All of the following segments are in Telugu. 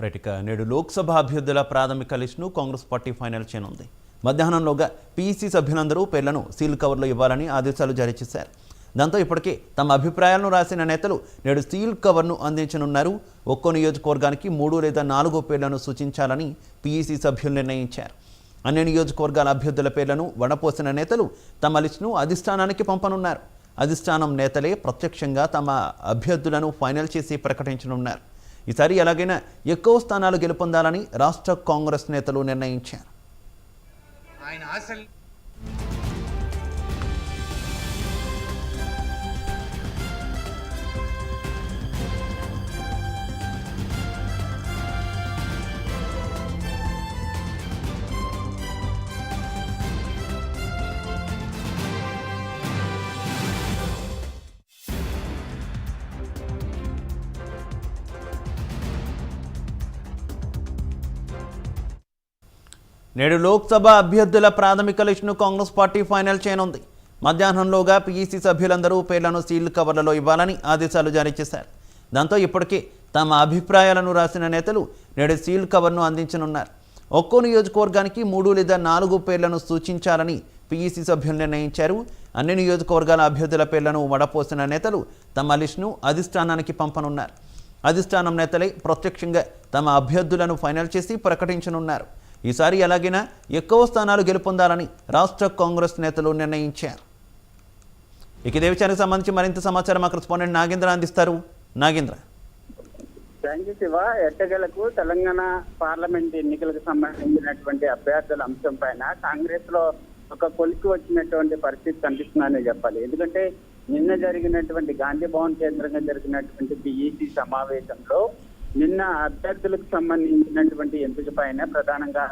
రైట్ ఇక నేడు లోక్సభ అభ్యర్థుల ప్రాథమిక లిస్టును కాంగ్రెస్ పార్టీ ఫైనల్ చేయనుంది. మధ్యాహ్నంలోగా పీఈసీ సభ్యులందరూ పేర్లను సీల్ కవర్లో ఇవ్వాలని ఆదేశాలు జారీ చేశారు. దాంతో ఇప్పటికే తమ అభిప్రాయాలను రాసిన నేతలు నేడు సీల్ కవర్ను అందించనున్నారు. ఒక్కో నియోజకవర్గానికి 3 లేదా 4 పేర్లను సూచించాలని పీఈసీ సభ్యులు నిర్ణయించారు. అన్ని నియోజకవర్గాల అభ్యర్థుల పేర్లను వడపోసిన నేతలు తమ లిస్టును అధిష్టానానికి పంపనున్నారు. అధిష్టానం నేతలే ప్రత్యక్షంగా తమ అభ్యర్థులను ఫైనల్ చేసి ప్రకటించనున్నారు. ఈసారి ఎలాగైనా ఎక్కువ స్థానాలు గెలుపొందాలని రాష్ట్ర కాంగ్రెస్ నేతలు నిర్ణయించారు. నేడు లోక్సభ అభ్యర్థుల ప్రాథమిక లిస్టును కాంగ్రెస్ పార్టీ ఫైనల్ చేయనుంది. మధ్యాహ్నంలోగా పీఈసీ సభ్యులందరూ పేర్లను సీల్ కవర్లలో ఇవ్వాలని ఆదేశాలు జారీ చేశారు. దాంతో ఇప్పటికే తమ అభిప్రాయాలను రాసిన నేతలు నేడు సీల్ కవర్ను అందించనున్నారు. ఒక్కో నియోజకవర్గానికి 3 లేదా 4 పేర్లను సూచించాలని పీఈసీ సభ్యులు నిర్ణయించారు. అన్ని నియోజకవర్గాల అభ్యర్థుల పేర్లను వడపోసిన నేతలు తమ లిస్టును అధిష్టానానికి పంపనున్నారు. అధిష్టానం నేతలే ప్రత్యక్షంగా తమ అభ్యర్థులను ఫైనల్ చేసి ప్రకటించనున్నారు. ఈసారి ఎలాగైనా ఎక్కువ స్థానాలు గెలుపొందాలని రాష్ట్ర కాంగ్రెస్ నేతలు నిర్ణయించారు. ఇక ఇదే విషయానికి సంబంధించి మరింత సమాచారం మా కరెస్పాండెంట్ నాగేంద్ర అందిస్తారు. నాగేంద్ర. Thank you Shiva. ఎట్టకేలకు తెలంగాణ పార్లమెంట్ ఎన్నికలకు సంబంధించినటువంటి అభ్యర్థుల అంశం పైన కాంగ్రెస్ లో ఒక కొలిక్కి వచ్చినటువంటి పరిస్థితి కనిపిస్తుందనే చెప్పాలి. ఎందుకంటే నిన్న జరిగినటువంటి గాంధీ భవన్ కేంద్రంగా జరిగినటువంటి బీఈసీ సమావేశంలో నిన్న అభ్యర్థులకు సంబంధించినటువంటి ఎంపిక పైన ప్రధానంగా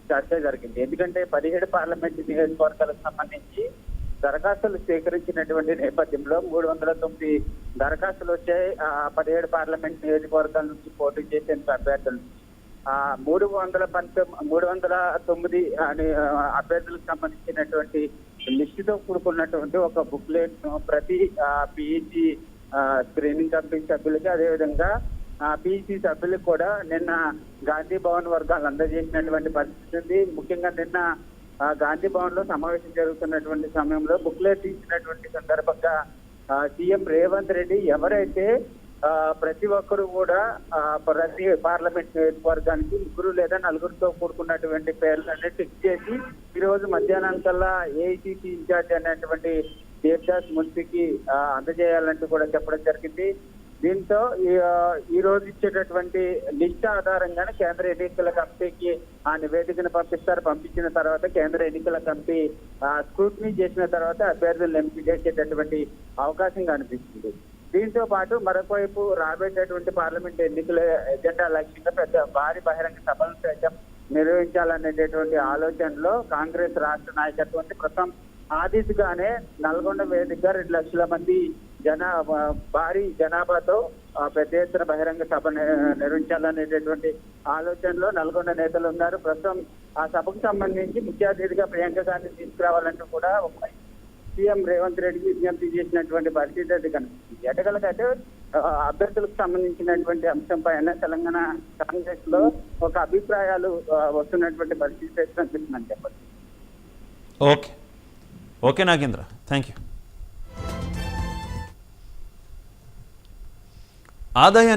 చర్చ జరిగింది. ఎందుకంటే 17 పార్లమెంట్ నియోజకవర్గాలకు సంబంధించి దరఖాస్తులు స్వీకరించినటువంటి నేపథ్యంలో 309 దరఖాస్తులు వచ్చాయి. 17 పార్లమెంట్ నియోజకవర్గాల నుంచి పోటీ చేసేందుకు అభ్యర్థులు 309 అభ్యర్థులకు సంబంధించినటువంటి లిస్టుతో కూడుకున్నటువంటి ఒక బుక్లెట్ ను ప్రతి పీఈసీ స్క్రీనింగ్ కమిటీ సభ్యులకి, అదేవిధంగా పీఈసీ సభ్యులకు కూడా నిన్న గాంధీ భవన్ వర్గాలు అందజేసినటువంటి పరిస్థితి ఉంది. ముఖ్యంగా నిన్న గాంధీ భవన్ లో సమావేశం జరుగుతున్నటువంటి సమయంలో బుక్లెట్ ఇచ్చినటువంటి సందర్భంగా సీఎం రేవంత్ రెడ్డి ఎవరైతే ప్రతి ఒక్కరు కూడా ప్రతి పార్లమెంట్ నియోజకవర్గానికి 3 లేదా 4తో కూడుకున్నటువంటి పేర్లన్నీ టిక్ చేసి ఈ రోజు మధ్యాహ్నానికల్లా ఏఐసీసీ ఇన్ఛార్జ్ అనేటువంటి దేవదాస్ మున్సికి అందజేయాలంటూ కూడా చెప్పడం జరిగింది. దీంతో ఈ రోజు ఇచ్చేటటువంటి లిస్ట్ ఆధారంగానే కేంద్ర ఎన్నికల కమిటీకి ఆ నివేదికను పంపిస్తారు. పంపించిన తర్వాత కేంద్ర ఎన్నికల కమిటీ స్క్రూటినీ చేసిన తర్వాత అభ్యర్థులను ఎంపిక చేసేటటువంటి అవకాశం కనిపిస్తుంది. దీంతో పాటు మరొకవైపు రాబోయేటటువంటి పార్లమెంట్ ఎన్నికల ఎజెండా లక్ష్యంగా పెద్ద భారీ బహిరంగ సభలను సైతం నిర్వహించాలనేటటువంటి ఆలోచనలో కాంగ్రెస్ రాష్ట్ర నాయకత్వం ప్రస్తుతం ఆ దిశగానే నల్గొండ వేదికగా 2 లక్షల మంది భారీ జనాభాతో పెద్ద ఎత్తున బహిరంగ సభ నిర్వహించాలనేటటువంటి ఆలోచనలో నల్గొండ నేతలు ఉన్నారు. ప్రస్తుతం ఆ సభకు సంబంధించి ముఖ్య అతిథిగా ప్రియాంక గాంధీ తీసుకురావాలంటూ కూడా సీఎం రేవంత్ రెడ్డికి విజ్ఞప్తి చేసినటువంటి పరిస్థితి అది కనిపిస్తుంది. ఎటగలకైతే అభ్యర్థులకు సంబంధించినటువంటి అంశం పైన తెలంగాణ కాంగ్రెస్ లో ఒక అభిప్రాయాలు వస్తున్నటువంటి పరిస్థితి కనిపిస్తుందని చెప్పండి. Okay Nagendra, thank you. ఆదాయానికి